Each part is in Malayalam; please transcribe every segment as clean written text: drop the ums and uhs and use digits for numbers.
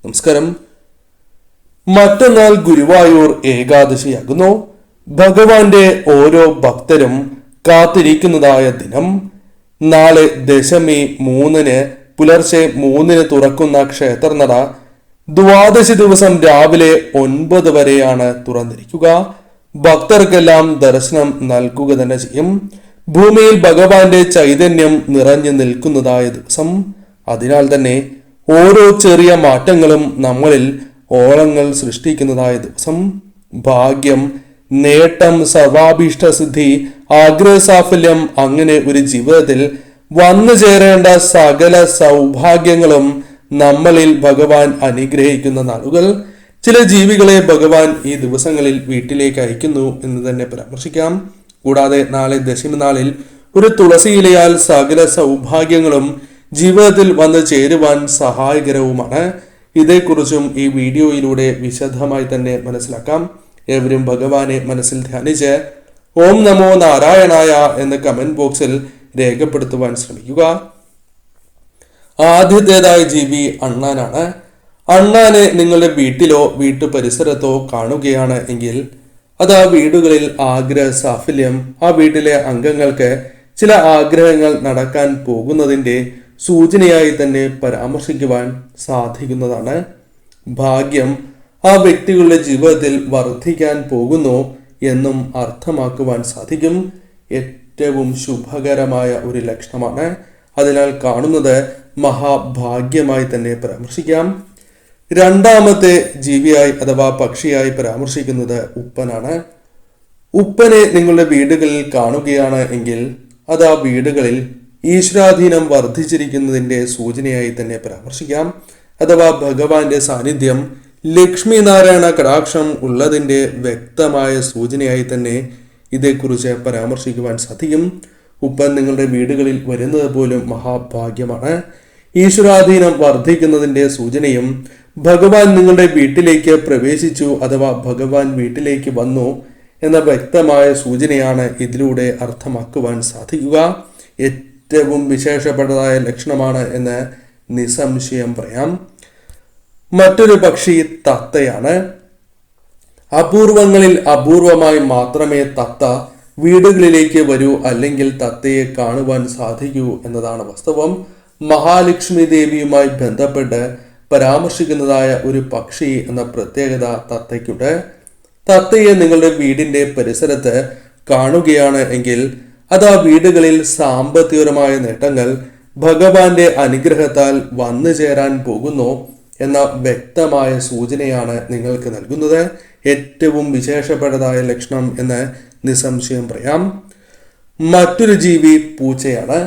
നമസ്കാരം. മറ്റന്നാൾ ഗുരുവായൂർ ഏകാദശിയാകുന്നു. ഭഗവാന്റെ ഓരോ ഭക്തരും കാത്തിരിക്കുന്നതായ ദിനം. നാളെ ദശമി 3-ന് പുലർച്ചെ 3-ന് തുറക്കുന്ന ക്ഷേത്രനട ദ്വാദശി ദിവസം രാവിലെ 9 വരെയാണ് തുറന്നിരിക്കുക. ഭക്തർക്കെല്ലാം ദർശനം നൽകുക തന്നെ ചെയ്യും. ഭൂമിയിൽ ഭഗവാന്റെ ചൈതന്യം നിറഞ്ഞു നിൽക്കുന്നതായ ദിവസം. അതിനാൽ തന്നെ ഓരോ ചെറിയ മാറ്റങ്ങളും നമ്മളിൽ ഓളങ്ങൾ സൃഷ്ടിക്കുന്നതായ ദിവസം. ഭാഗ്യം, നേട്ടം, സർവാഭീഷ്ട സിദ്ധി, ആഗ്രഹസാഫല്യം, അങ്ങനെ ഒരു ജീവിതത്തിൽ വന്നു ചേരേണ്ട സകല സൗഭാഗ്യങ്ങളും നമ്മളിൽ ഭഗവാൻ അനുഗ്രഹിക്കുന്ന നാളുകൾ. ചില ജീവികളെ ഭഗവാൻ ഈ ദിവസങ്ങളിൽ വീട്ടിലേക്ക് അയക്കുന്നു എന്ന് തന്നെ പരാമർശിക്കാം. കൂടാതെ നാളെ ദശമി നാളിൽ ഒരു തുളസിയിലയാൽ സകല സൗഭാഗ്യങ്ങളും ജീവിതത്തിൽ വന്ന് ചേരുവാൻ സഹായകരവുമാണ്. ഇതേക്കുറിച്ചും ഈ വീഡിയോയിലൂടെ വിശദമായി തന്നെ മനസ്സിലാക്കാം. ഏവരും ഭഗവാനെ മനസ്സിൽ ധ്യാനിച്ച് ഓം നമോ നാരായണായ എന്ന് കമന്റ് ബോക്സിൽ രേഖപ്പെടുത്തുവാൻ ശ്രമിക്കുക. ആദ്യത്തേതായ ജീവി അണ്ണാനാണ്. അണ്ണാനെ നിങ്ങളുടെ വീട്ടിലോ വീട്ടു പരിസരത്തോ കാണുകയാണ് എങ്കിൽ അത് ആ വീടുകളിൽ ആഗ്രഹ സാഫല്യം, ആ വീട്ടിലെ അംഗങ്ങൾക്ക് ചില ആഗ്രഹങ്ങൾ നടക്കാൻ പോകുന്നതിന്റെ സൂചനയായി തന്നെ പരാമർശിക്കുവാൻ സാധിക്കുന്നതാണ്. ഭാഗ്യം, ആ വ്യക്തികളുടെ ജീവിതത്തിൽ വർദ്ധിക്കാൻ പോകുന്നു എന്നും അർത്ഥമാക്കുവാൻ സാധിക്കും. ഏറ്റവും ശുഭകരമായ ഒരു ലക്ഷണമാണ്. അതിനാൽ കാണുന്നത് മഹാഭാഗ്യമായി തന്നെ പരാമർശിക്കാം. രണ്ടാമത്തെ ജീവിയായി അഥവാ പക്ഷിയായി പരാമർശിക്കുന്നത് ഉപ്പനാണ്. ഉപ്പനെ നിങ്ങളുടെ വീടുകളിൽ കാണുകയാണ് എങ്കിൽ അത് ആ വീടുകളിൽ ഈശ്വരാധീനം വർദ്ധിച്ചിരിക്കുന്നതിന്റെ സൂചനയായി തന്നെ പരാമർശിക്കാം. അഥവാ ഭഗവാന്റെ സാന്നിധ്യം, ലക്ഷ്മി നാരായണ കടാക്ഷം ഉള്ളതിന്റെ വ്യക്തമായ സൂചനയായി തന്നെ ഇതേക്കുറിച്ച് പരാമർശിക്കുവാൻ സാധിക്കും. ഉപ്പൻ നിങ്ങളുടെ വീടുകളിൽ വരുന്നത് പോലും മഹാഭാഗ്യമാണ്. ഈശ്വരാധീനം വർദ്ധിക്കുന്നതിന്റെ സൂചനയും ഭഗവാൻ നിങ്ങളുടെ വീട്ടിലേക്ക് പ്രവേശിച്ചു അഥവാ ഭഗവാൻ വീട്ടിലേക്ക് വന്നു എന്ന വ്യക്തമായ സൂചനയാണ് ഇതിലൂടെ അർത്ഥമാക്കുവാൻ സാധിക്കുക. ഏറ്റവും വിശേഷപ്പെട്ടതായ ലക്ഷണമാണ് എന്ന് നിസ്സംശയം പറയാം. മറ്റൊരു പക്ഷി തത്തയാണ്. അപൂർവങ്ങളിൽ അപൂർവമായി മാത്രമേ തത്ത വീടുകളിലേക്ക് വരൂ, അല്ലെങ്കിൽ തത്തയെ കാണുവാൻ സാധിക്കൂ എന്നതാണ് വാസ്തവം. മഹാലക്ഷ്മി ദേവിയുമായി ബന്ധപ്പെട്ട് പരാമർശിക്കുന്നതായ ഒരു പക്ഷി എന്ന പ്രത്യേകത തത്തയ്ക്കുണ്ട്. തത്തയെ നിങ്ങളുടെ വീടിന്റെ പരിസരത്ത് കാണുകയാണ് എങ്കിൽ അത് ആ വീടുകളിൽ സാമ്പത്തികപരമായ നേട്ടങ്ങൾ ഭഗവാന്റെ അനുഗ്രഹത്താൽ വന്നു ചേരാൻ പോകുന്നു എന്ന വ്യക്തമായ സൂചനയാണ് നിങ്ങൾക്ക് നൽകുന്നത്. ഏറ്റവും വിശേഷപ്പെട്ടതായ ലക്ഷണം എന്ന് നിസ്സംശയം പറയാം. മറ്റൊരു ജീവി പൂച്ചയാണ്.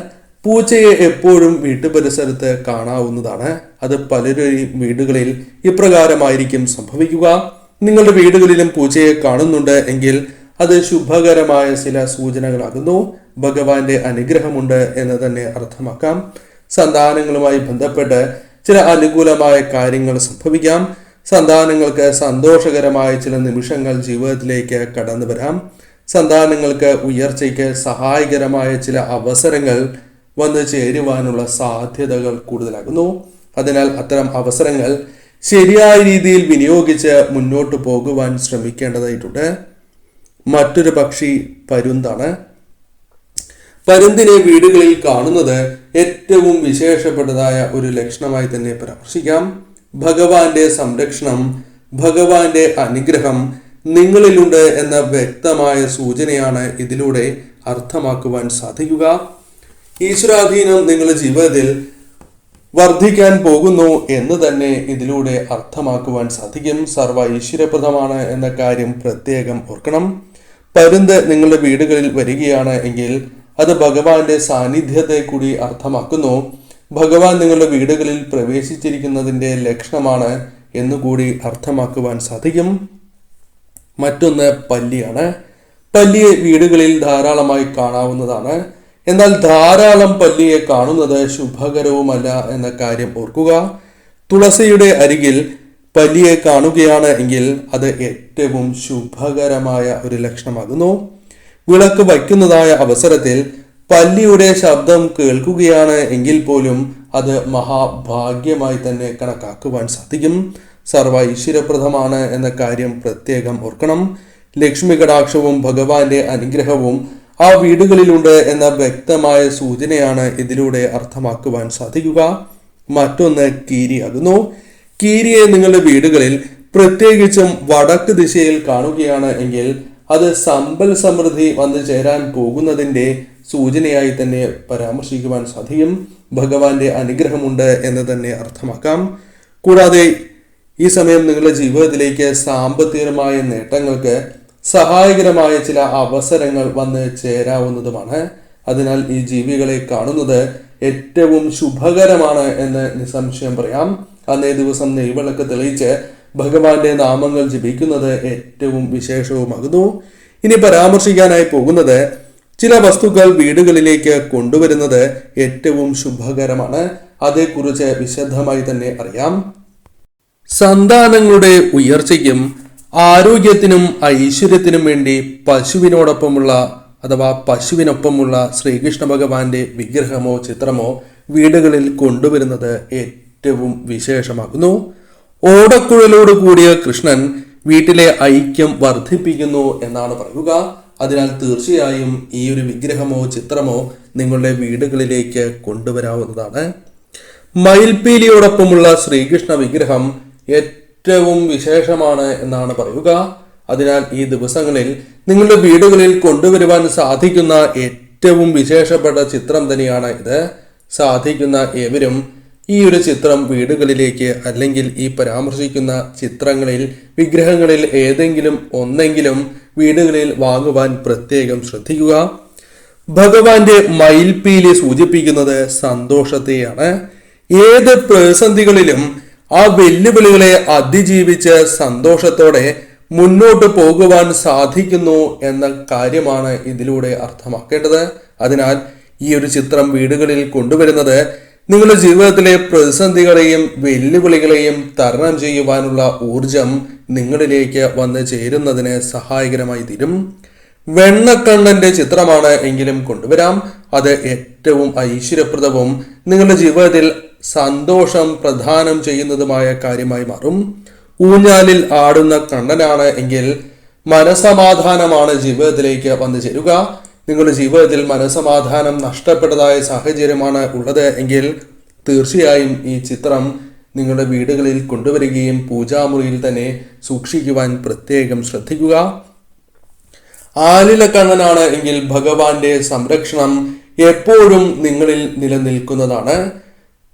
പൂച്ചയെ എപ്പോഴും വീട്ടുപരിസരത്ത് കാണാവുന്നതാണ്. അത് പലരുടെയും വീടുകളിൽ ഇപ്രകാരമായിരിക്കും സംഭവിക്കുക. നിങ്ങളുടെ വീടുകളിലും പൂച്ചയെ കാണുന്നുണ്ട് എങ്കിൽ അത് ശുഭകരമായ ചില സൂചനകളാകുന്നു. ഭഗവാന്റെ അനുഗ്രഹമുണ്ട് എന്ന് തന്നെ അർത്ഥമാക്കാം. സന്താനങ്ങളുമായി ബന്ധപ്പെട്ട് ചില അനുകൂലമായ കാര്യങ്ങൾ സംഭവിക്കാം. സന്താനങ്ങൾക്ക് സന്തോഷകരമായ ചില നിമിഷങ്ങൾ ജീവിതത്തിലേക്ക് കടന്നു വരാം. സന്താനങ്ങൾക്ക് ഉയർച്ചയ്ക്ക് സഹായകരമായ ചില അവസരങ്ങൾ വന്നു ചേരുവാനുള്ള സാധ്യതകൾ കൂടുതലാകുന്നു. അതിനാൽ അത്തരം അവസരങ്ങൾ ശരിയായ രീതിയിൽ വിനിയോഗിച്ച് മുന്നോട്ട് പോകുവാൻ ശ്രമിക്കേണ്ടതായിട്ടുണ്ട്. മറ്റൊരു പക്ഷി പരുന്താണ്. പരുന്തിനെ വീടുകളിൽ കാണുന്നത് ഏറ്റവും വിശേഷപ്പെട്ടതായ ഒരു ലക്ഷണമായി തന്നെ പരാമർശിക്കാം. ഭഗവാന്റെ സംരക്ഷണം, ഭഗവാന്റെ അനുഗ്രഹം നിങ്ങളിലുണ്ട് എന്ന വ്യക്തമായ സൂചനയാണ് ഇതിലൂടെ അർത്ഥമാക്കുവാൻ സാധിക്കുക. ഈശ്വരാധീനം നിങ്ങളുടെ ജീവിതത്തിൽ വർദ്ധിക്കാൻ പോകുന്നു എന്ന് തന്നെ ഇതിലൂടെ അർത്ഥമാക്കുവാൻ സാധിക്കും. സർവ ഈശ്വരപ്രദമാണ് എന്ന കാര്യം പ്രത്യേകം ഓർക്കണം. പരുന്ത് നിങ്ങളുടെ വീടുകളിൽ വരികയാണ് എങ്കിൽ അത് ഭഗവാന്റെ സാന്നിധ്യത്തെ കൂടി അർത്ഥമാക്കുന്നു. ഭഗവാൻ നിങ്ങളുടെ വീടുകളിൽ പ്രവേശിച്ചിരിക്കുന്നതിന്റെ ലക്ഷണമാണ് എന്നുകൂടി അർത്ഥമാക്കുവാൻ സാധിക്കും. മറ്റൊന്ന് പല്ലിയാണ്. പല്ലിയെ വീടുകളിൽ ധാരാളമായി കാണാവുന്നതാണ്. എന്നാൽ ധാരാളം പല്ലിയെ കാണുന്നത് ശുഭകരവുമല്ല എന്ന കാര്യം ഓർക്കുക. തുളസിയുടെ അരികിൽ പല്ലിയെ കാണുകയാണ് എങ്കിൽ അത് ഏറ്റവും ശുഭകരമായ ഒരു ലക്ഷണമാകുന്നു. വിളക്ക് വയ്ക്കുന്നതായ അവസരത്തിൽ പല്ലിയുടെ ശബ്ദം കേൾക്കുകയാണ് എങ്കിൽ പോലും അത് മഹാഭാഗ്യമായി തന്നെ കണക്കാക്കുവാൻ സാധിക്കും. സർവ ഐശ്വര്യപ്രദമാണ് എന്ന കാര്യം പ്രത്യേകം ഓർക്കണം. ലക്ഷ്മി കടാക്ഷവും ഭഗവാന്റെ അനുഗ്രഹവും ആ വീടുകളിലുണ്ട് എന്ന വ്യക്തമായ സൂചനയാണ് ഇതിലൂടെ അർത്ഥമാക്കുവാൻ സാധിക്കുക. മറ്റൊന്ന് കീരിയാകുന്നു. കീരിയെ നിങ്ങളുടെ വീടുകളിൽ പ്രത്യേകിച്ചും വടക്ക് ദിശയിൽ കാണുകയാണ് എങ്കിൽ അത് സമ്പൽ സമൃദ്ധി വന്നു ചേരാൻ പോകുന്നതിന്റെ സൂചനയായി തന്നെ പരാമർശിക്കുവാൻ സാധിക്കും. ഭഗവാന്റെ അനുഗ്രഹമുണ്ട് എന്ന് തന്നെ അർത്ഥമാക്കാം. കൂടാതെ ഈ സമയം നിങ്ങളുടെ ജീവിതത്തിലേക്ക് സാമ്പത്തികമായ നേട്ടങ്ങൾക്ക് സഹായകരമായ ചില അവസരങ്ങൾ വന്ന് ചേരാവുന്നതുമാണ്. അതിനാൽ ഈ ജീവികളെ കാണുന്നത് ഏറ്റവും ശുഭകരമാണ് എന്ന് നിസ്സംശയം പറയാം. അന്നേ ദിവസം നെയ്വിളക്ക് തെളിയിച്ച് ഭഗവാന്റെ നാമങ്ങൾ ജപിക്കുന്നത് ഏറ്റവും വിശേഷവുമാകുന്നു. ഇനി പരാമർശിക്കാനായി പോകുന്നത് ചില വസ്തുക്കൾ വീടുകളിലേക്ക് കൊണ്ടുവരുന്നത് ഏറ്റവും ശുഭകരമാണ്. അതേക്കുറിച്ച് വിശദമായി തന്നെ അറിയാം. സന്താനങ്ങളുടെ ഉയർച്ചയ്ക്കും ആരോഗ്യത്തിനും ഐശ്വര്യത്തിനും വേണ്ടി പശുവിനൊപ്പമുള്ള ശ്രീകൃഷ്ണ ഭഗവാന്റെ വിഗ്രഹമോ ചിത്രമോ വീടുകളിൽ കൊണ്ടുവരുന്നത് ഏറ്റവും വിശേഷമാകുന്നു. ഓടക്കുഴലോട് കൂടിയ കൃഷ്ണൻ വീട്ടിലെ ഐക്യം വർദ്ധിപ്പിക്കുന്നു എന്നാണ് പറയുക. അതിനാൽ തീർച്ചയായും ഈ ഒരു വിഗ്രഹമോ ചിത്രമോ നിങ്ങളുടെ വീടുകളിലേക്ക് കൊണ്ടുവരാവുന്നതാണ്. മയിൽപീലിയോടൊപ്പമുള്ള ശ്രീകൃഷ്ണ വിഗ്രഹം ഏറ്റവും വിശേഷമാണ് എന്നാണ് പറയുക. അതിനാൽ ഈ ദിവസങ്ങളിൽ നിങ്ങളുടെ വീടുകളിൽ കൊണ്ടുവരുവാൻ സാധിക്കുന്ന ഏറ്റവും വിശേഷപ്പെട്ട ചിത്രം തന്നെയാണ് ഇത്. സാധിക്കുന്ന ഏവരും ഈ ഒരു ചിത്രം വീടുകളിലേക്ക് അല്ലെങ്കിൽ ഈ പരാമർശിക്കുന്ന ചിത്രങ്ങളിൽ വിഗ്രഹങ്ങളിൽ ഏതെങ്കിലും ഒന്നെങ്കിലും വീടുകളിൽ വാങ്ങുവാൻ പ്രത്യേകം ശ്രദ്ധിക്കുക. ഭഗവാന്റെ മയിൽപീലി സൂചിപ്പിക്കുന്നത് സന്തോഷത്തെയാണ്. ഏത് പ്രതിസന്ധികളിലും ആ വെല്ലുവിളികളെ അതിജീവിച്ച് സന്തോഷത്തോടെ മുന്നോട്ട് പോകുവാൻ സാധിക്കുന്നു എന്ന കാര്യമാണ് ഇതിലൂടെ അർത്ഥമാക്കേണ്ടത്. അതിനാൽ ഈ ഒരു ചിത്രം വീടുകളിൽ കൊണ്ടുവരുന്നത് നിങ്ങളുടെ ജീവിതത്തിലെ പ്രതിസന്ധികളെയും വെല്ലുവിളികളെയും തരണം ചെയ്യുവാനുള്ള ഊർജം നിങ്ങളിലേക്ക് വന്ന് ചേരുന്നതിന് സഹായകരമായി തീരും. വെണ്ണക്കണ്ണന്റെ ചിത്രമാണ് എങ്കിലും കൊണ്ടുവരാം. അത് ഏറ്റവും ഐശ്വര്യപ്രദവും നിങ്ങളുടെ ജീവിതത്തിൽ സന്തോഷം പ്രദാനം ചെയ്യുന്നതുമായ കാര്യമായി മാറും. ഊഞ്ഞാലിൽ ആടുന്ന കണ്ണനാണ് എങ്കിൽ മനസമാധാനമാണ് ജീവിതത്തിലേക്ക് വന്നു ചേരുക. നിങ്ങളുടെ ജീവിതത്തിൽ മനസമാധാനം നഷ്ടപ്പെട്ടതായ സാഹചര്യമാണ് ഉള്ളത് എങ്കിൽ തീർച്ചയായും ഈ ചിത്രം നിങ്ങളുടെ വീടുകളിൽ കൊണ്ടുവരികയും പൂജാമുറിയിൽ തന്നെ സൂക്ഷിക്കുവാൻ പ്രത്യേകം ശ്രദ്ധിക്കുക. ആലിലക്കണ്ണനാണ് എങ്കിൽ ഭഗവാന്റെ സംരക്ഷണം എപ്പോഴും നിങ്ങളിൽ നിലനിൽക്കുന്നതാണ്.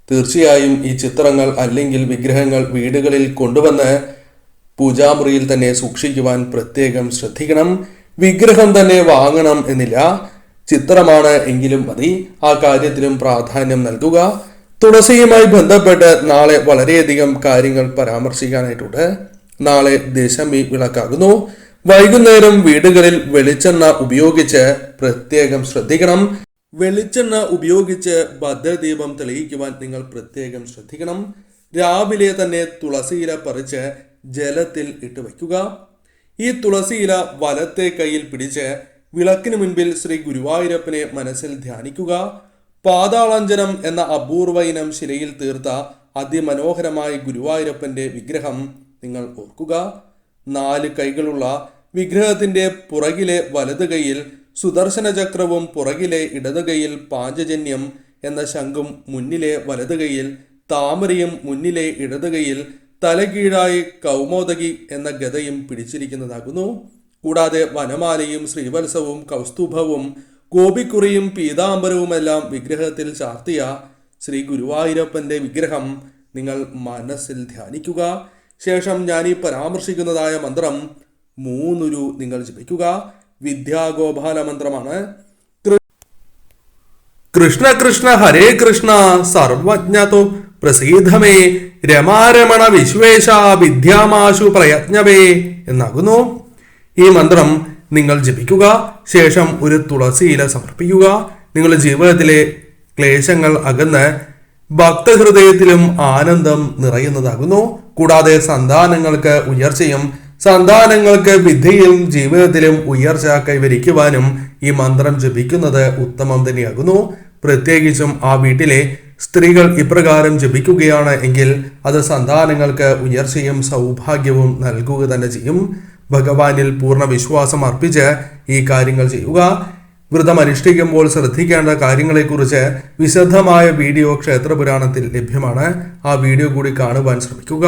തീർച്ചയായും ഈ ചിത്രങ്ങൾ അല്ലെങ്കിൽ വിഗ്രഹങ്ങൾ വീടുകളിൽ കൊണ്ടുവന്ന് പൂജാമുറിയിൽ തന്നെ സൂക്ഷിക്കുവാൻ പ്രത്യേകം ശ്രദ്ധിക്കണം. വിഗ്രഹം തന്നെ വാങ്ങണം എന്നില്ല, ചിത്രമാണ് എങ്കിലും മതി. ആ കാര്യത്തിലും പ്രാധാന്യം നൽകുക. തുളസിയുമായി ബന്ധപ്പെട്ട് നാളെ വളരെയധികം കാര്യങ്ങൾ പരാമർശിക്കാനായിട്ടുണ്ട്. നാളെ ദശമി വിളക്കാകുന്നു. വൈകുന്നേരം വീടുകളിൽ വെളിച്ചെണ്ണ ഉപയോഗിച്ച് പ്രത്യേകം ശ്രദ്ധിക്കണം. വെളിച്ചെണ്ണ ഉപയോഗിച്ച് ഭദ്രദീപം തെളിയിക്കുവാൻ നിങ്ങൾ പ്രത്യേകം ശ്രദ്ധിക്കണം. രാവിലെ തന്നെ തുളസിയില പറിച്ച് ജലത്തിൽ ഇട്ട് വയ്ക്കുക. ഈ തുളസിയില വലത്തെ കൈയിൽ പിടിച്ച് വിളക്കിന് മുൻപിൽ ശ്രീ ഗുരുവായൂരപ്പനെ മനസ്സിൽ ധ്യാനിക്കുക. പാതാളാഞ്ജനം എന്ന അപൂർവ ഇനം ശിലയിൽ തീർത്ത അതിമനോഹരമായ ഗുരുവായൂരപ്പന്റെ വിഗ്രഹം നിങ്ങൾ ഓർക്കുക. 4 കൈകളുള്ള വിഗ്രഹത്തിന്റെ പുറകിലെ വലത് കൈയിൽ സുദർശന ചക്രവും പുറകിലെ ഇടത് കൈയിൽ പാഞ്ചജന്യം എന്ന ശംഖും മുന്നിലെ വലത് കൈയിൽ താമരയും മുന്നിലെ ഇടത് കൈയിൽ തലകീഴായി കൗമോദകി എന്ന ഗദയും പിടിച്ചിരിക്കുന്നതാകുന്നു. കൂടാതെ വനമാലയും ശ്രീവത്സവും കൗസ്തുഭവും ഗോപിക്കുറിയും പീതാംബരവുമെല്ലാം വിഗ്രഹത്തിൽ ചാർത്തിയ ശ്രീ ഗുരുവായൂരപ്പന്റെ വിഗ്രഹം നിങ്ങൾ മനസ്സിൽ ധ്യാനിക്കുക. ശേഷം ഞാൻ ഈ പരാമർശിക്കുന്നതായ മന്ത്രം 3 നിങ്ങൾ ജപിക്കുക. വിദ്യാഗോപാല മന്ത്രമാണ്. കൃഷ്ണ കൃഷ്ണ ഹരേ കൃഷ്ണ സർവജ്ഞതോ പ്രസീധമേ രമാരമണ വിശ്വേശ വിദ്യാമാശു പ്രയത്നവേ എന്നാകുന്നു. ഈ മന്ത്രം നിങ്ങൾ ജപിക്കുക. ശേഷം ഒരു തുളസിയില സമർപ്പിക്കുക. നിങ്ങളുടെ ജീവിതത്തിലെ ക്ലേശങ്ങൾ അകന്ന് ഭക്തഹൃദയത്തിലും ആനന്ദം നിറയുന്നതാകുന്നു. കൂടാതെ സന്താനങ്ങൾക്ക് ഉയർച്ചയും സന്താനങ്ങൾക്ക് വിദ്യയിലും ജീവിതത്തിലും ഉയർച്ച കൈവരിക്കുവാനും ഈ മന്ത്രം ജപിക്കുന്നത് ഉത്തമം തന്നെയാകുന്നു. പ്രത്യേകിച്ചും ആ വീട്ടിലെ സ്ത്രീകൾ ഇപ്രകാരം ജപിക്കുകയാണ് എങ്കിൽ അത് സന്താനങ്ങൾക്ക് ഉയർച്ചയും സൗഭാഗ്യവും നൽകുക തന്നെ ചെയ്യും. ഭഗവാനിൽ പൂർണ്ണ വിശ്വാസം അർപ്പിച്ച് ഈ കാര്യങ്ങൾ ചെയ്യുക. വ്രതം അനുഷ്ഠിക്കുമ്പോൾ ശ്രദ്ധിക്കേണ്ട കാര്യങ്ങളെക്കുറിച്ച് വിശദമായ വീഡിയോ ക്ഷേത്രപുരാണത്തിൽ ലഭ്യമാണ്. ആ വീഡിയോ കൂടി കാണുവാൻ ശ്രമിക്കുക.